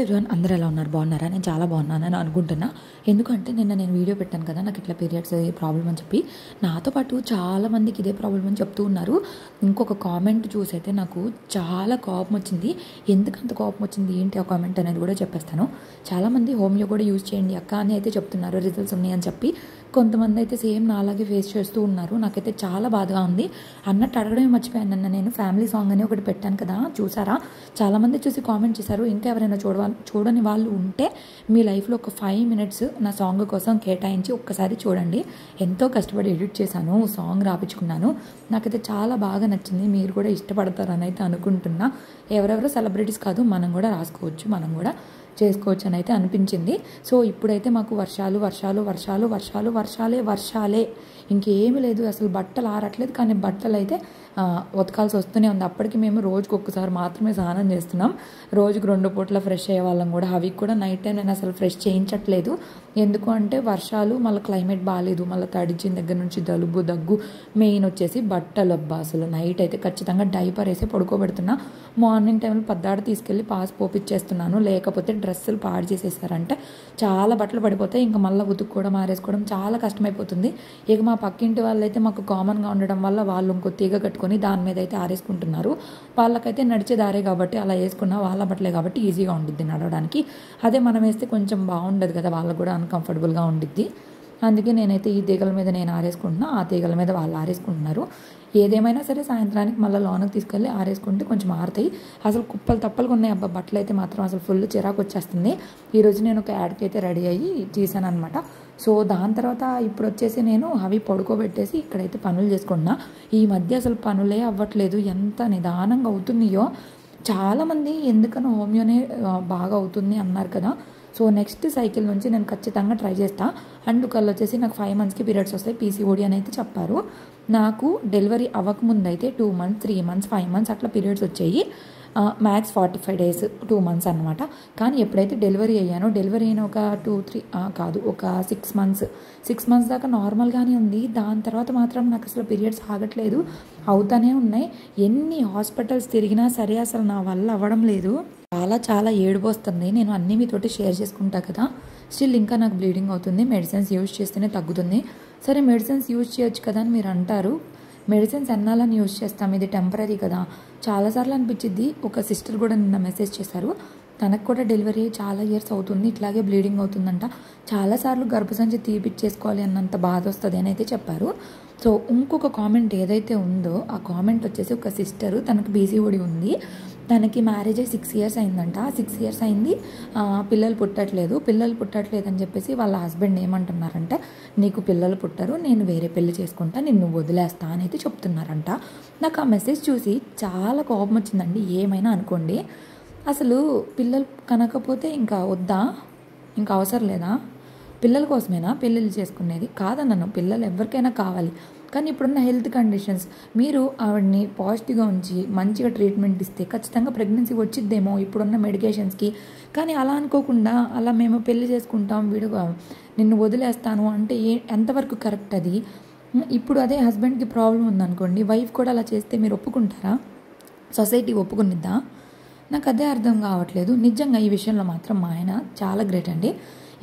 Everyone అందరూ ఎలా ఉన్నారు? బాగున్నారా? నేను చాలా బాగున్నానని అనుకుంటున్నా. ఎందుకంటే నిన్న నేను వీడియో పెట్టాను కదా, నాకు ఇట్లా పీరియడ్స్ ప్రాబ్లం అని చెప్పి. నాతో పాటు చాలామందికి ఇదే ప్రాబ్లం అని చెప్తూ ఉన్నారు. ఇంకొక కామెంట్ చూసైతే నాకు చాలా కోపం వచ్చింది. ఎందుకంత కోపం వచ్చింది, ఏంటి ఆ కామెంట్ అనేది కూడా చెప్పేస్తాను. చాలామంది హోమియో కూడా యూజ్ చేయండి అక్క అని అయితే చెప్తున్నారు, రిజల్ట్స్ ఉన్నాయి అని చెప్పి. కొంతమంది అయితే సేమ్ నాలాగే ఫేస్ చేస్తూ ఉన్నారు. నాకైతే చాలా బాధగా ఉంది. అన్నట్టు అడగడమే మర్చిపోయాను. నిన్న నేను ఫ్యామిలీ సాంగ్ అని ఒకటి పెట్టాను కదా, చూసారా? చాలామంది చూసి కామెంట్ చేశారు. ఇంకా ఎవరైనా చూడని వాళ్ళు ఉంటే మీ లైఫ్లో ఒక 5 minutes నా సాంగ్ కోసం కేటాయించి ఒక్కసారి చూడండి. ఎంతో కష్టపడి ఎడిట్ చేశాను, సాంగ్ రాపించుకున్నాను. నాకైతే చాలా బాగా నచ్చింది. మీరు కూడా ఇష్టపడతారని అయితే అనుకుంటున్నా. ఎవరెవరో సెలబ్రిటీస్ కాదు, మనం కూడా రాసుకోవచ్చు, మనం కూడా చేసుకోవచ్చు అని అయితే అనిపించింది. సో ఇప్పుడైతే మాకు వర్షాలు వర్షాలు వర్షాలు వర్షాలు వర్షాలే వర్షాలే, ఇంకేమీ లేదు. అసలు బట్టలు ఆరట్లేదు, కానీ బట్టలు అయితే ఉతకాల్సి వస్తూనే ఉంది. అప్పటికి మేము రోజుకి ఒక్కసారి మాత్రమే స్నానం చేస్తున్నాం. రోజుకి 2 పూట్ల ఫ్రెష్ అయ్యే వాళ్ళం కూడా. అవి కూడా నైట్ టైం నేను అసలు ఫ్రెష్ చేయించట్లేదు. ఎందుకు అంటే వర్షాలు, మళ్ళీ క్లైమేట్ బాగాలేదు, మళ్ళీ తడిచిన దగ్గర నుంచి జలుబు దగ్గు. మెయిన్ వచ్చేసి బట్టలు. అబ్బా అసలు నైట్ అయితే ఖచ్చితంగా డైపర్ వేసి పడుకోబెడుతున్నా. మార్నింగ్ టైంలో పద్దాడ తీసుకెళ్ళి పాస్ పోపిచ్చేస్తున్నాను. లేకపోతే డ్రెస్సులు పాడు చేసేసారంటే చాలా బట్టలు పడిపోతాయి. ఇంకా మళ్ళీ ఉతుక్కోవడం, ఆరేసుకోవడం చాలా కష్టమైపోతుంది. ఇక మా పక్కింటి వాళ్ళైతే మాకు కామన్గా ఉండడం వల్ల వాళ్ళు ఇంకో తీగ కట్టుకొని దాని మీద అయితే ఆరేసుకుంటున్నారు. వాళ్ళకైతే నడిచే దారే కాబట్టి అలా వేసుకున్న వాళ్ళ బట్టలే కాబట్టి ఈజీగా ఉండిద్ది నడవడానికి. అదే మనం వేస్తే కొంచెం బాగుండదు కదా, వాళ్ళకు కూడా అన్కంఫర్టబుల్గా ఉండిద్ది. అందుకే నేనైతే ఈ తీగల మీద నేను ఆరేసుకుంటున్నా, ఆ తీగల మీద వాళ్ళు ఆరేసుకుంటున్నారు. ఏదేమైనా సరే సాయంత్రానికి మళ్ళీ లోనకి తీసుకెళ్ళి ఆరేసుకుంటే కొంచెం ఆరుతాయి. అసలు కుప్పలు తప్పలుగా ఉన్నాయి. అబ్బా బట్టలు అయితే మాత్రం అసలు ఫుల్ చిరాకు వచ్చేస్తుంది. ఈరోజు నేను ఒక యాడ్కి అయితే రెడీ అయ్యి చేశాను అనమాట. సో దాని తర్వాత ఇప్పుడు వచ్చేసి నేను అవి పడుకోబెట్టేసి ఇక్కడైతే పనులు చేసుకుంటున్నా. ఈ మధ్య అసలు పనులే అవ్వట్లేదు, ఎంత నిదానంగా అవుతున్నాయో. చాలామంది ఎందుకనో హోమియోనే బాగా అవుతుంది అన్నారు కదా. సో నెక్స్ట్ సైకిల్ నుంచి నేను ఖచ్చితంగా ట్రై చేస్తా. అండ్ ఒకళ్ళు వచ్చేసి నాకు 5 monthsకి పీరియడ్స్ వస్తాయి, పీసీఓడి అని అయితే చెప్పారు. నాకు డెలివరీ అవ్వకముందు అయితే 2 months, 3 months, 5 months అట్లా పీరియడ్స్ వచ్చాయి. మ్యాక్స్ 45 days, 2 months అనమాట. కానీ ఎప్పుడైతే డెలివరీ అయ్యానో, డెలివరీ అయిన ఒక 6 months దాకా నార్మల్గానే ఉంది. దాని తర్వాత మాత్రం నాకు అసలు పీరియడ్స్ ఆగట్లేదు, అవుతానే ఉన్నాయి. ఎన్ని హాస్పిటల్స్ తిరిగినా సరే అసలు నా వల్ల అవ్వడం లేదు. చాలా ఏడుపు వస్తుంది. నేను అన్నీ మీతోటి షేర్ చేసుకుంటా కదా. స్టిల్ ఇంకా నాకు బ్లీడింగ్ అవుతుంది. మెడిసిన్స్ యూజ్ చేస్తేనే తగ్గుతుంది. సరే మెడిసిన్స్ యూజ్ చేయొచ్చు కదా అని మీరు అంటారు. మెడిసిన్స్ ఎన్నాలని యూజ్ చేస్తాం, ఇది టెంపరీ కదా. చాలాసార్లు అనిపించింది. ఒక సిస్టర్ కూడా నిన్న మెసేజ్ చేశారు, తనకు కూడా డెలివరీ చాలా ఇయర్స్ అవుతుంది, ఇట్లాగే బ్లీడింగ్ అవుతుందంట. చాలాసార్లు గర్భసంచి తీపిచ్చేసుకోవాలి అన్నంత బాధ వస్తుంది అని అయితే చెప్పారు. సో ఇంకొక కామెంట్ ఏదైతే ఉందో ఆ కామెంట్ వచ్చేసి ఒక సిస్టరు, తనకు పీసీఓడి ఉంది, తనకి మ్యారేజ్ అయ్యి 6 years అయిందంట. 6 years అయింది, పిల్లలు పుట్టట్లేదు అని చెప్పేసి వాళ్ళ హస్బెండ్ ఏమంటున్నారంటే, నీకు పిల్లలు పుట్టరు, నేను వేరే పెళ్లి చేసుకుంటా, నిన్ను వదిలేస్తా అని అయితే చెప్తున్నారంట. నాకు ఆ మెసేజ్ చూసి చాలా కోపం వచ్చిందండి. ఏమైనా అనుకోండి, అసలు పిల్లలు కనకపోతే ఇంకా వద్దా, ఇంకా అవసరం లేదా? పిల్లల కోసమేనా పెళ్ళిళ్ళు చేసుకునేది? కాదన్నాను, పిల్లలు ఎవరికైనా కావాలి. కానీ ఇప్పుడున్న హెల్త్ కండిషన్స్, మీరు ఆవిడని పాజిటివ్గా ఉంచి మంచిగా ట్రీట్మెంట్ ఇస్తే ఖచ్చితంగా ప్రెగ్నెన్సీ వచ్చిద్దేమో ఇప్పుడున్న మెడికేషన్స్కి. కానీ అలా అనుకోకుండా అలా మేము పెళ్లి చేసుకుంటాం, నిన్ను వదిలేస్తాను అంటే ఎంతవరకు కరెక్ట్ అది? ఇప్పుడు అదే హస్బెండ్కి ప్రాబ్లం ఉందనుకోండి, వైఫ్ కూడా అలా చేస్తే మీరు ఒప్పుకుంటారా? సొసైటీ ఒప్పుకునిద్దా? నాకు అదే అర్థం కావట్లేదు. నిజంగా ఈ విషయంలో మాత్రం మా ఆయన చాలా గ్రేట్ అండి.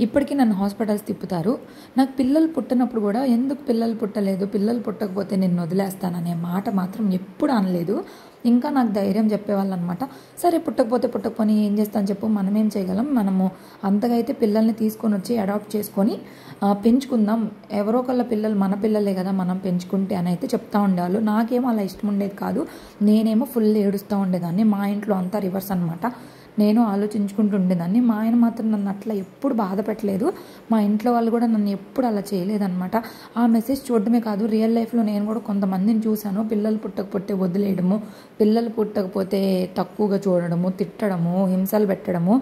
ఇప్పటికీ నన్ను హాస్పిటల్స్ తిప్పుతారు. నాకు పిల్లలు పుట్టినప్పుడు కూడా ఎందుకు పిల్లలు పుట్టలేదు, పిల్లలు పుట్టకపోతే నిన్ను వదిలేస్తాననే మాట మాత్రం ఎప్పుడు అనలేదు. ఇంకా నాకు ధైర్యం చెప్పేవాళ్ళు అనమాట. సరే పుట్టకపోని ఏం చేస్తాను చెప్పు, మనమేం చేయగలం, మనము అంతగా అయితే పిల్లల్ని తీసుకొని వచ్చి అడాప్ట్ చేసుకొని పెంచుకుందాం, ఎవరో ఒకళ్ళ పిల్లలు మన పిల్లలే కదా మనం పెంచుకుంటే అని అయితే చెప్తా ఉండేవాళ్ళు. నాకేమో అలా ఇష్టం ఉండేది కాదు. నేనేమో ఫుల్ ఏడుస్తూ ఉండేదాన్ని. మా ఇంట్లో అంతా రివర్స్ అనమాట. నేను ఆలోచించుకుంటూ ఉండేదాన్ని. మా ఆయన మాత్రం నన్ను అట్లా ఎప్పుడు బాధ పెట్టలేదు. మా ఇంట్లో వాళ్ళు కూడా నన్ను ఎప్పుడు అలా చేయలేదన్నమాట. ఆ మెసేజ్ చూడడమే కాదు, రియల్ లైఫ్లో నేను కూడా కొంతమందిని చూశాను. పిల్లలు పుట్టకపోతే వదిలేయడము, పిల్లలు పుట్టకపోతే తక్కువగా చూడడము, తిట్టడము, హింసలు పెట్టడము,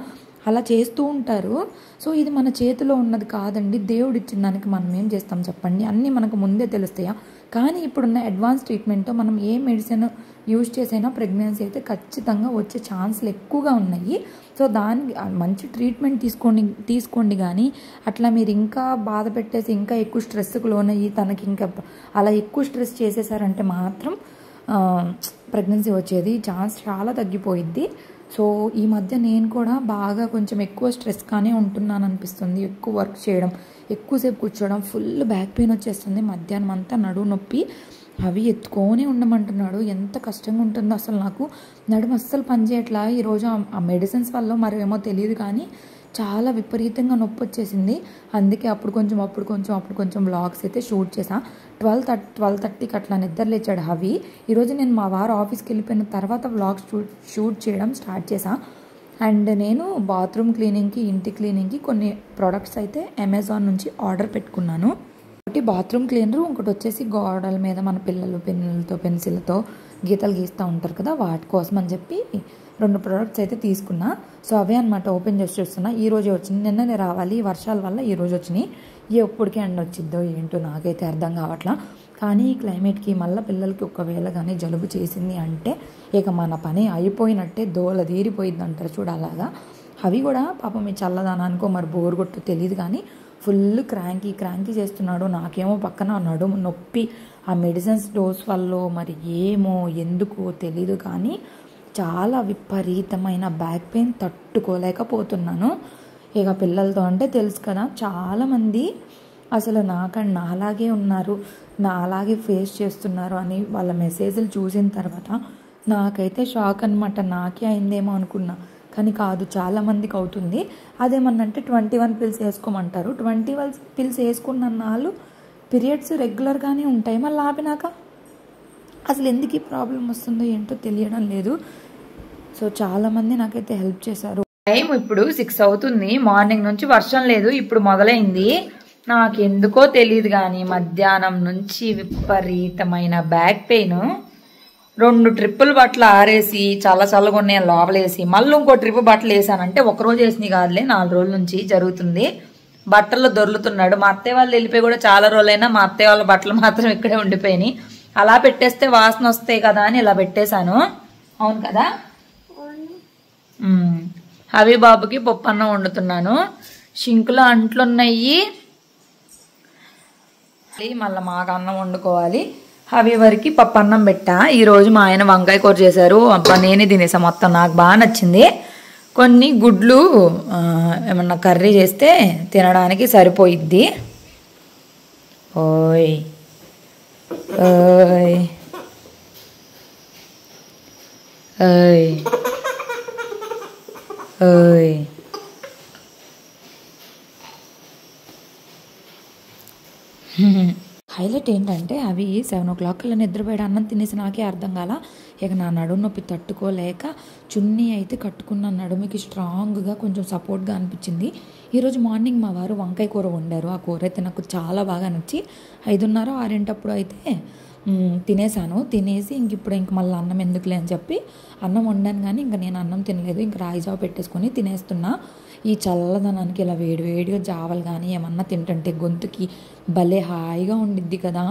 అలా చేస్తూ ఉంటారు. సో ఇది మన చేతిలో ఉన్నది కాదండి. దేవుడు ఇచ్చిన దానికి మనం ఏం చేస్తాం చెప్పండి? అన్నీ మనకు ముందే తెలుస్తాయా? కానీ ఇప్పుడున్న అడ్వాన్స్ ట్రీట్మెంట్తో మనం ఏ మెడిసిన్ యూజ్ చేసైనా ప్రెగ్నెన్సీ అయితే ఖచ్చితంగా వచ్చే ఛాన్సులు ఎక్కువగా ఉన్నాయి. సో దానికి మంచి ట్రీట్మెంట్ తీసుకోండి. కానీ అట్లా మీరు ఇంకా బాధ పెట్టేసి ఇంకా ఎక్కువ స్ట్రెస్కి లోనయ్యి తనకి ఇంకా అలా ఎక్కువ స్ట్రెస్ చేసేసారంటే మాత్రం ప్రెగ్నెన్సీ వచ్చేది ఛాన్స్ చాలా తగ్గిపోయిద్ది. సో ఈ మధ్య నేను కూడా బాగా కొంచెం ఎక్కువ స్ట్రెస్గానే ఉంటున్నాను అనిపిస్తుంది. ఎక్కువ వర్క్ చేయడం, ఎక్కువసేపు కూర్చోవడం, ఫుల్ బ్యాక్ పెయిన్ వచ్చేస్తుంది. మధ్యాహ్నం అంతా నడుము నొప్పి, అవి ఎత్తుకొని ఉండమంటున్నాడు. ఎంత కష్టంగా ఉంటుందో అసలు. నాకు నడుము అస్సలు పనిచేయట్లా. ఈరోజు ఆ మెడిసిన్స్ వల్ల మరేమో తెలియదు కానీ చాలా విపరీతంగా నొప్పి వచ్చేసింది. అందుకే అప్పుడు కొంచెం వ్లాగ్స్ అయితే షూట్ చేసా. 12:30కి అట్లా నిద్ర లేచాడు హవి. ఈరోజు నేను మా వారు ఆఫీస్కి వెళ్ళిపోయిన తర్వాత వ్లాగ్స్ షూట్ చేయడం స్టార్ట్ చేసా. అండ్ నేను బాత్రూమ్ క్లీనింగ్కి, ఇంటి క్లీనింగ్కి కొన్ని ప్రోడక్ట్స్ అయితే అమెజాన్ నుంచి ఆర్డర్ పెట్టుకున్నాను. ఒకటి బాత్రూమ్ క్లీనరు, ఇంకోటి వచ్చేసి గోడల మీద మన పిల్లలు పెన్నులతో పెన్సిల్తో గీతలు గీస్తూ ఉంటారు కదా, వాటి కోసం అని చెప్పి 2 ప్రోడక్ట్స్ అయితే తీసుకున్నా. సో అవే అనమాట ఓపెన్ చేసి చూస్తున్నా. ఈరోజే వచ్చింది, నిన్ననే రావాలి, వర్షాల వల్ల ఈరోజు వచ్చినాయి. ఎప్పటికీ ఎండ వచ్చిద్దో ఏంటో నాకైతే అర్థం కావట్లా. కానీ ఈ క్లైమేట్కి మళ్ళీ పిల్లలకి ఒకవేళ కానీ జలుబు చేసింది అంటే ఇక మన పని అయిపోయినట్టే, దోల తీరిపోయింది అంటారు చూడ అలాగా. అవి కూడా పాపం మీ చల్లదానానికో మరి బోర్ కొట్టు తెలియదు కానీ ఫుల్ క్రాంకీ చేస్తున్నాడు. నాకేమో పక్కన నడుము నొప్పి, ఆ మెడిసిన్స్ డోస్ వల్ల మరి ఏమో ఎందుకో తెలీదు కానీ చాలా విపరీతమైన బ్యాక్ పెయిన్ తట్టుకోలేకపోతున్నాను. ఇక పిల్లలతో అంటే తెలుసు కదా, చాలామంది అసలు నాలాగే ఉన్నారు, అలాగే ఫేస్ చేస్తున్నారు అని వాళ్ళ మెసేజ్లు చూసిన తర్వాత నాకైతే షాక్ అనమాట. నాకే అయిందేమో అనుకున్నా కానీ కాదు, చాలామందికి అవుతుంది. అదేమన్నంటే 21 పిల్స్ వేసుకోమంటారు. 21 పిల్స్ వేసుకున్న నాళ్ళు పీరియడ్స్ రెగ్యులర్గానే ఉంటాయి. మళ్ళీ ఆపినాక అసలు ఎందుకు ఈ ప్రాబ్లం వస్తుందో ఏంటో తెలియడం లేదు. సో చాలామంది నాకైతే హెల్ప్ చేశారు. టైం ఇప్పుడు 6 అవుతుంది. మార్నింగ్ నుంచి వర్షం లేదు, ఇప్పుడు మొదలైంది. నాకెందుకో తెలియదు కానీ మధ్యాహ్నం నుంచి విపరీతమైన బ్యాక్ పెయిన్. 2 ట్రిప్పులు బట్టలు ఆరేసి చల్లగా ఉన్నాయి లోపలేసి మళ్ళీ ఇంకో ట్రిప్ బట్టలు వేసానంటే ఒకరోజు వేసినవి కాదులే, 4 రోజుల నుంచి జరుగుతుంది. బట్టల్లో దొర్లుతున్నాడు. మా అత్తయ్య వాళ్ళు వెళ్ళిపోయి కూడా చాలా రోజులైనా మా అత్తయ్య వాళ్ళ బట్టలు మాత్రం ఇక్కడే ఉండిపోయినాయి. అలా పెట్టేస్తే వాసన వస్తాయి కదా అని ఇలా పెట్టేశాను. అవును కదా. హవి బాబుకి పప్పన్నం వండుతున్నాను. షింకులో అంట్లున్నాయి, మళ్ళీ మాకు అన్నం వండుకోవాలి. హవి వరకు పప్పన్నం పెట్టా. ఈరోజు మా ఆయన వంకాయ కూర చేశారు. అబ్బా నేనే తినేసా మొత్తం, నాకు బాగా నచ్చింది. కొన్ని గుడ్లు ఏమన్నా కర్రీ చేస్తే తినడానికి సరిపోయిద్ది. ఓయ్ ఓయ్ ఓయ్ ఓయ్ హైలైట్ ఏంటంటే అవి 7 o'clock కల్లా నిద్రపోయాడు. అన్నం తినేసి నాకే అర్థం కాల. ఇక నా నడుము నొప్పి తట్టుకోలేక చున్నీ అయితే కట్టుకున్న నడుముకి స్ట్రాంగ్గా కొంచెం సపోర్ట్గా అనిపించింది. ఈరోజు మార్నింగ్ మా వారు వంకాయ కూర వండారు. ఆ కూర అయితే నాకు చాలా బాగా నచ్చి 5:30, 6 అయితే తినేసాను. తినేసి ఇంక మళ్ళీ అన్నం ఎందుకులే అని చెప్పి అన్నం వండాను. కానీ ఇంకా నేను అన్నం తినలేదు, ఇంకా రాగి జావ పెట్టేసుకొని తినేస్తున్నా. ఈ చల్లదనానికి ఇలా వేడివేడిగా జావలు కానీ ఏమన్నా తింటుంటే గొంతుకి భలే హాయిగా ఉండిద్ది కదా.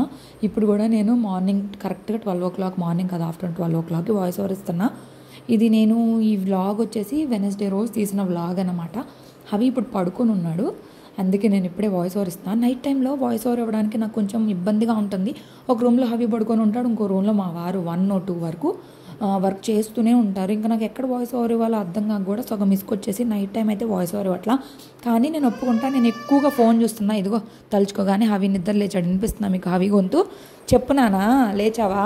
ఇప్పుడు కూడా నేను మార్నింగ్ కరెక్ట్గా 12 o'clock, మార్నింగ్ కదా ఆఫ్టర్ 12 o'clock వాయిస్ ఓవర్ ఇస్తున్నా. ఇది నేను ఈ వ్లాగ్ వచ్చేసి వెనస్డే రోజు తీసిన వ్లాగ్ అనమాట. అవి ఇప్పుడు పడుకొని ఉన్నాడు, అందుకే నేను ఇప్పుడే వాయిస్ ఓవర్ ఇస్తాను. నైట్ టైంలో వాయిస్ ఓవర్ ఇవ్వడానికి నాకు కొంచెం ఇబ్బందిగా ఉంటుంది. ఒక రూమ్లో హవి పడుకొని ఉంటాడు, ఇంకో రూమ్లో మా వారు 1 or 2 వరకు వర్క్ చేస్తూనే ఉంటారు. ఇంకా నాకు ఎక్కడ వాయిస్ ఓవర్ ఇవ్వాలో అర్థం కాక కూడా సగం మిస్కొచ్చేసి నైట్ టైం అయితే వాయిస్ ఓవర్ ఇవ్వట్లా. కానీ నేను ఒప్పుకుంటా, నేను ఎక్కువగా ఫోన్ చూస్తున్నా. ఇదిగో తలుచుకోగానే హవి నిద్ర లేచాడు. వినిపిస్తున్నా మీకు హవి గొంతు? చెప్పునానా, లేచావా?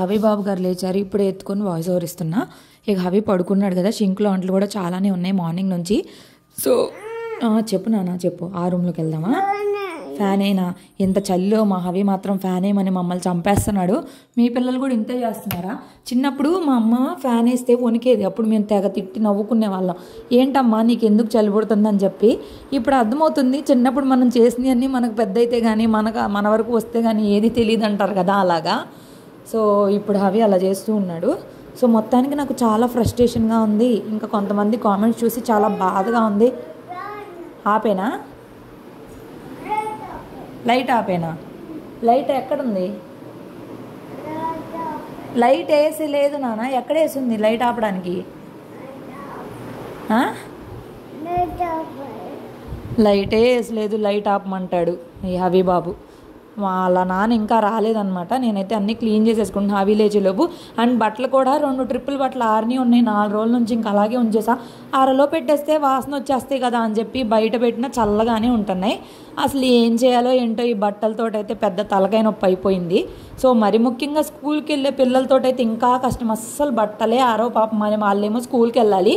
హవి బాబు గారు లేచారు, ఇప్పుడే ఎత్తుకొని వాయిస్ ఓవర్ ఇస్తున్నా. ఇక హవి పడుకున్నాడు కదా, షింక్లో అంట్లు కూడా చాలానే ఉన్నాయి మార్నింగ్ నుంచి. సో చెప్పు నాన్న చెప్పు. ఆ రూమ్లోకి వెళ్దామా? ఫ్యాన్ అయినా ఎంత చల్లో మా హవి మాత్రం ఫ్యాన్ వేయమని మమ్మల్ని చంపేస్తున్నాడు. మీ పిల్లలు కూడా ఇంతే చేస్తున్నారా? చిన్నప్పుడు మా అమ్మ ఫ్యాన్ వేస్తే వణికేది, అప్పుడు మేము తెగ తిట్టి నవ్వుకునే వాళ్ళం. ఏంటమ్మా నీకు ఎందుకు చలి పుడుతుందని చెప్పి. ఇప్పుడు అర్థమవుతుంది, చిన్నప్పుడు మనం చేసినవన్నీ మనకు పెద్ద అయితే కానీ మన వరకు వస్తే కానీ ఏది తెలియదు అంటారు కదా, అలాగా. సో ఇప్పుడు హవి అలా చేస్తూ ఉన్నాడు. సో మొత్తానికి నాకు చాలా ఫ్రస్ట్రేషన్గా ఉంది. ఇంకా కొంతమంది కామెంట్స్ చూసి చాలా బాధగా ఉంది. ఆపేనా? లైట్ ఆపేనా? లైట్ ఎక్కడుంది? లైట్ వేసి లేదు నాన్న, ఎక్కడ వేసింది లైట్ ఆపడానికి? లైటే వేసలేదు, లైట్ ఆపమంటాడు ఈ హవి బాబు. వాళ్ళ నాన్న ఇంకా రాలేదనమాట. నేనైతే అన్నీ క్లీన్ చేసేసుకుంటున్నా విలేజ్లోపు. అండ్ బట్టలు కూడా 2 ట్రిప్పులు బట్టలు ఆరిని ఉన్నాయి 4 రోజుల నుంచి, ఇంకా అలాగే ఉంచేసా. అరలో పెట్టేస్తే వాసన వచ్చేస్తాయి కదా అని చెప్పి బయట పెట్టినా చల్లగానే ఉంటున్నాయి. అసలు ఏం చేయాలో ఏంటో ఈ బట్టలతోటైతే పెద్ద తలకాయ నొప్పి అయిపోయింది. సో మరి ముఖ్యంగా స్కూల్కి వెళ్ళే పిల్లలతోటైతే ఇంకా కష్టం. అస్సలు బట్టలే ఆరో పాపం. వాళ్ళేమో స్కూల్కి వెళ్ళాలి.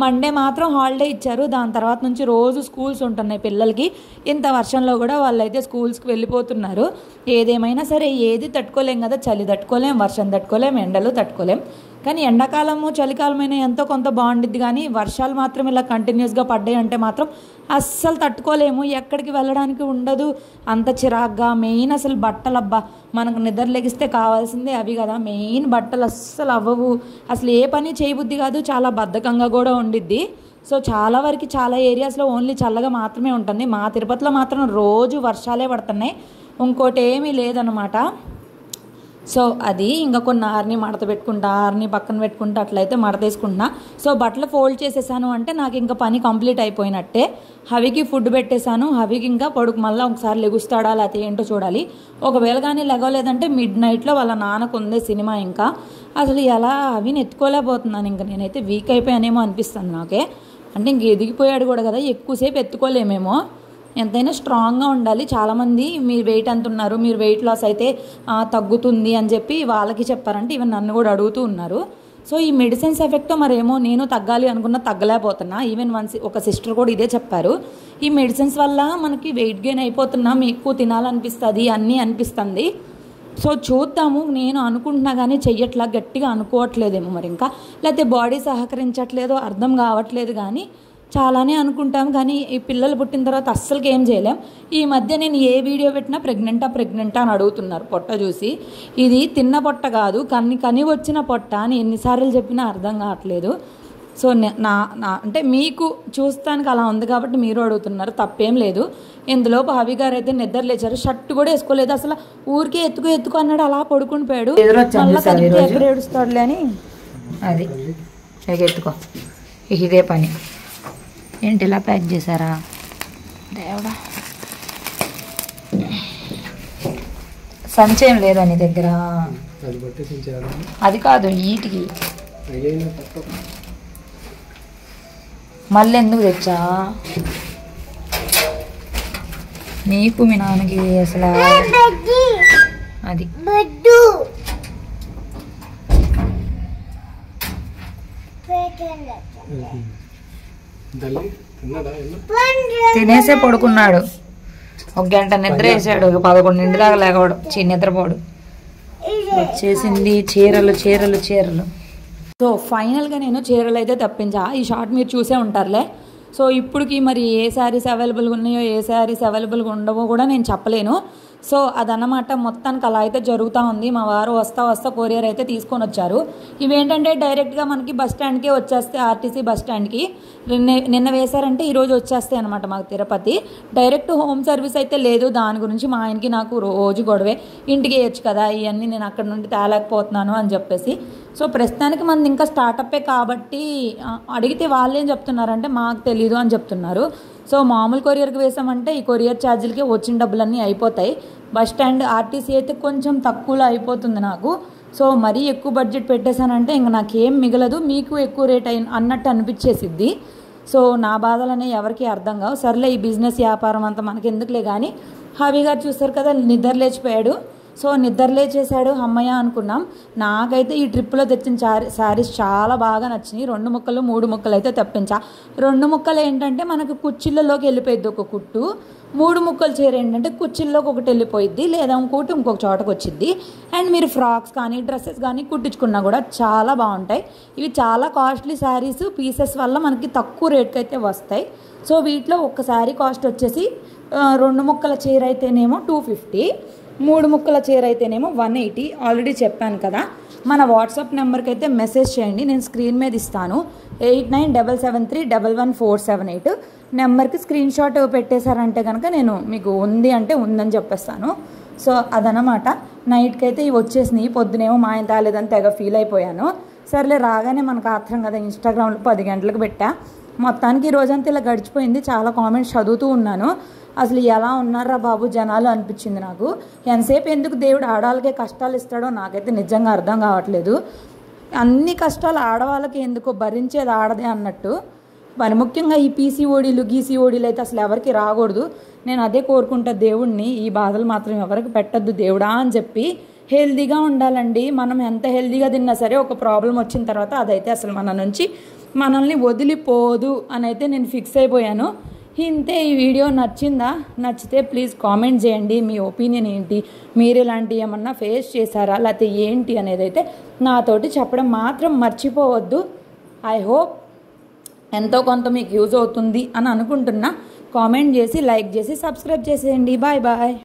మండే మాత్రం హాలిడే ఇచ్చారు. దాని తర్వాత నుంచి రోజు స్కూల్స్ ఉంటున్నాయి పిల్లలకి. ఇంత వర్షంలో కూడా వాళ్ళైతే స్కూల్స్కి వెళ్ళిపోతున్నారు. ఏదేమైనా సరే ఏది తట్టుకోలేం కదా, చలి తట్టుకోలేం, వర్షం తట్టుకోలేం, ఎండలు తట్టుకోలేం. కానీ ఎండాకాలము చలికాలమైనా ఎంతో కొంత బాగుండిద్ది. కానీ వర్షాలు మాత్రం ఇలా కంటిన్యూస్గా పడ్డాయి అంటే మాత్రం అస్సలు తట్టుకోలేము. ఎక్కడికి వెళ్ళడానికి ఉండదు, అంత చిరాగ్గా. మెయిన్ అసలు బట్టలు, అబ్బా మనకు నిద్ర లెగిస్తే కావాల్సిందే అవి కదా. మెయిన్ బట్టలు అస్సలు అవ్వవు. అసలు ఏ పని చేయబుద్ధి కాదు, చాలా బద్ధకంగా కూడా ఉండిద్ది. సో చాలా వరకు చాలా ఏరియాస్లో ఓన్లీ చల్లగా మాత్రమే ఉంటుంది. మా తిరుపతిలో మాత్రం రోజు వర్షాలే పడుతున్నాయి, ఇంకోటి ఏమీ లేదనమాట. సో అది ఇంకా కొన్ని ఆరిని మడత పెట్టుకుంటా, ఆరిని పక్కన పెట్టుకుంటా, అట్లయితే మడత వేసుకుంటున్నా. సో బట్టలు ఫోల్డ్ చేసేసాను అంటే నాకు ఇంకా పని కంప్లీట్ అయిపోయినట్టే. హవికి ఫుడ్ పెట్టేశాను. హవికి ఇంకా మళ్ళీ ఒకసారి లెగుస్తాడా లేకపోతే ఏంటో చూడాలి. ఒకవేళ కానీ లెగవలేదంటే మిడ్ నైట్లో వాళ్ళ నాన్నకు ఉందే సినిమా. ఇంకా అసలు ఎలా హవిని ఎత్తుకోలేకపోతున్నాను. ఇంకా నేనైతే వీక్ అయిపోయానేమో అనిపిస్తుంది నాకే. అంటే ఇంక ఎదిగిపోయాడు కూడా కదా, ఎక్కువసేపు ఎత్తుకోలేమేమో. ఎంతైనా స్ట్రాంగ్గా ఉండాలి. చాలామంది మీరు వెయిట్ ఎంత ఉన్నారు, మీరు వెయిట్ లాస్ అయితే తగ్గుతుంది అని చెప్పి వాళ్ళకి చెప్పారంటే ఈవెన్ నన్ను కూడా అడుగుతూ ఉన్నారు. సో ఈ మెడిసిన్స్ ఎఫెక్ట్ మరేమో నేను తగ్గాలి అనుకున్నా తగ్గలేకపోతున్నా. ఈవెన్ ఒక సిస్టర్ కూడా ఇదే చెప్పారు. ఈ మెడిసిన్స్ వల్ల మనకి వెయిట్ గెయిన్ అయిపోతున్నాం, ఎక్కువ తినాలనిపిస్తుంది, అన్నీ అనిపిస్తుంది. సో చూద్దాము. నేను అనుకుంటున్నా కానీ చెయ్యట్లా, గట్టిగా అనుకోవట్లేదేమో మరి. ఇంకా లేకపోతే బాడీ సహకరించట్లేదో అర్థం కావట్లేదు. కానీ చాలానే అనుకుంటాం కానీ ఈ పిల్లలు పుట్టిన తర్వాత అస్సలకి ఏం చేయలేం. ఈ మధ్య నేను ఏ వీడియో పెట్టినా ప్రెగ్నెంటా అని అడుగుతున్నారు పొట్ట చూసి. ఇది తిన్న పొట్ట కాదు, కని వచ్చిన పొట్ట అని ఎన్నిసార్లు చెప్పినా అర్థం కావట్లేదు. సో నా అంటే మీకు చూస్తానికి అలా ఉంది కాబట్టి మీరు అడుగుతున్నారు, తప్పేం లేదు. ఇందులోపు హవి గారు అయితే నిద్ర లేచారు. షర్ట్ కూడా వేసుకోలేదు, అసలు ఊరికే ఎత్తుకో అన్నాడు, అలా పడుకుని పోయాడు. ఎక్కడ ఏడుస్తాడులే అని అది ఎత్తుకో. ఇదే పని. ఏంటి ఇలా ప్యాక్ చేశారా దేవుడా? సంచయం లేదా నీ దగ్గర? అది కాదు, వీటికి మళ్ళీ ఎందుకు తెచ్చా? నీకు మీ నాన్నకి అసలు అది తినేసే పడుకున్నాడు. 1 గంట నిద్ర వేసాడు. 11 దాకా లేకవాడు, నిద్రపోడు. వచ్చేసింది చీరలు. సో ఫైనల్గా నేను చీరలు అయితే తప్పించా. ఈ షార్ట్ మీరు చూసే ఉంటారులే. సో ఇప్పటికి మరి ఏ శారీస్ అవైలబుల్గా ఉన్నాయో ఏ శారీస్ అవైలబుల్గా ఉండవో కూడా నేను చెప్పలేను. సో అదన్నమాట. మొత్తానికి అలా అయితే జరుగుతూ ఉంది. మా వారు వస్తా కొరియర్ అయితే తీసుకొని వచ్చారు. ఇవేంటంటే డైరెక్ట్గా మనకి బస్ స్టాండ్కే వచ్చేస్తే, ఆర్టీసీ బస్ స్టాండ్కి నిన్న వేశారంటే ఈరోజు వచ్చేస్తాయి అనమాట మాకు తిరుపతి. డైరెక్ట్ హోమ్ సర్వీస్ అయితే లేదు. దాని గురించి మా ఆయనకి నాకు రోజు గొడవే. ఇంటికి వేయచ్చు కదా, ఇవన్నీ నేను అక్కడ నుండి తేలేకపోతున్నాను అని చెప్పేసి. సో ప్రస్తుతానికి మనది ఇంకా స్టార్టప్పే కాబట్టి అడిగితే వాళ్ళేం చెప్తున్నారంటే మాకు తెలీదు అని చెప్తున్నారు. సో మామూలు కొరియర్కి వేసామంటే ఈ కొరియర్ ఛార్జీలకి వచ్చిన డబ్బులన్నీ అయిపోతాయి. బస్ స్టాండ్ ఆర్టీసీ అయితే కొంచెం తక్కువలో అయిపోతుంది నాకు. సో మరీ ఎక్కువ బడ్జెట్ పెట్టేశానంటే ఇంక నాకేం మిగలదు, మీకు ఎక్కువ రేట్ అన్నట్టు అనిపించేసిద్ది. సో నా బాధలనే ఎవరికి అర్థం కావు. సర్లే ఈ బిజినెస్ వ్యాపారం అంతా మనకి ఎందుకులే. కానీ హవి గారు చూస్తారు కదా, నిద్ర లేచిపోయాడు. సో నిద్ర లేచేసాడు, అమ్మయ్య అనుకున్నాం. నాకైతే ఈ ట్రిప్లో తెచ్చిన శారీస్ చాలా బాగా నచ్చినాయి. 2 ముక్కలు 3 ముక్కలు అయితే తెప్పించా. 2 ముక్కలు ఏంటంటే మనకు కుచ్చిళ్ళలోకి వెళ్ళిపోయిద్ది ఒక కుట్టు. 3 ముక్కలు చీర ఏంటంటే కుచ్చిళ్ళలోకి ఒకటి వెళ్ళిపోయిద్ది, లేదా ఇంకొక చోటకు వచ్చిద్ది. అండ్ మీరు ఫ్రాక్స్ కానీ డ్రెస్సెస్ కానీ కుట్టించుకున్నా కూడా చాలా బాగుంటాయి. ఇవి చాలా కాస్ట్లీ శారీస్, పీసెస్ వల్ల మనకి తక్కువ రేట్కి అయితే వస్తాయి. సో వీటిలో ఒక శారీ కాస్ట్ వచ్చేసి 2 ముక్కల చీర అయితేనేమో 250, 3 ముక్కల చీర అయితేనేమో 180. ఆల్రెడీ చెప్పాను కదా. మన వాట్సాప్ నెంబర్కి అయితే మెసేజ్ చేయండి, నేను స్క్రీన్ మీద ఇస్తాను. 8977311478 నెంబర్కి స్క్రీన్ షాట్ పెట్టేశారంటే కనుక నేను మీకు ఉంది అంటే ఉందని చెప్పేస్తాను. సో అదనమాట. నైట్కి అయితే ఇవి వచ్చేసినాయి. పొద్దునేమో మా ఆయన తాలేదని తెగ ఫీల్ అయిపోయాను. సర్లే రాగానే మనకు ఆత్రం కదా, ఇన్స్టాగ్రామ్లో 10 గంటలకు పెట్టా. మొత్తానికి ఈ రోజంతా ఇలా గడిచిపోయింది. చాలా కామెంట్స్ చదువుతూ ఉన్నాను. అసలు ఎలా ఉన్నారా బాబు జనాలు అనిపించింది నాకు. ఎంతసేపు ఎందుకు దేవుడు ఆడవాళ్ళకే కష్టాలు ఇస్తాడో నాకైతే నిజంగా అర్థం కావట్లేదు. అన్ని కష్టాలు ఆడవాళ్ళకి ఎందుకో భరించేది ఆడదే అన్నట్టు. మరి ముఖ్యంగా ఈ పీసీఓడీలు గీసీఓడీలు అయితే అసలు ఎవరికి రాకూడదు. నేను అదే కోరుకుంటా దేవుడిని, ఈ బాధలు మాత్రం ఎవరికి పెట్టద్దు దేవుడా అని చెప్పి. హెల్దీగా ఉండాలండి. మనం ఎంత హెల్దీగా తిన్నా సరే ఒక ప్రాబ్లం వచ్చిన తర్వాత అదైతే అసలు మన నుంచి మనల్ని వదిలిపోదు అని అయితే నేను ఫిక్స్ అయిపోయాను. ఇంతే. ఈ వీడియో నచ్చిందా? నచ్చితే ప్లీజ్ కామెంట్ చేయండి. మీ ఒపీనియన్ ఏంటి? మీరు ఇలాంటివి ఏమన్నా ఫేస్ చేశారా లేకపోతే ఏంటి అనేది అయితే నాతోటి చెప్పడం మాత్రం మర్చిపోవద్దు. ఐ హోప్ ఎంతో కొంత మీకు యూజ్ అవుతుంది అని అనుకుంటున్నా. కామెంట్ చేసి, లైక్ చేసి, సబ్స్క్రైబ్ చేసేయండి. Bye bye.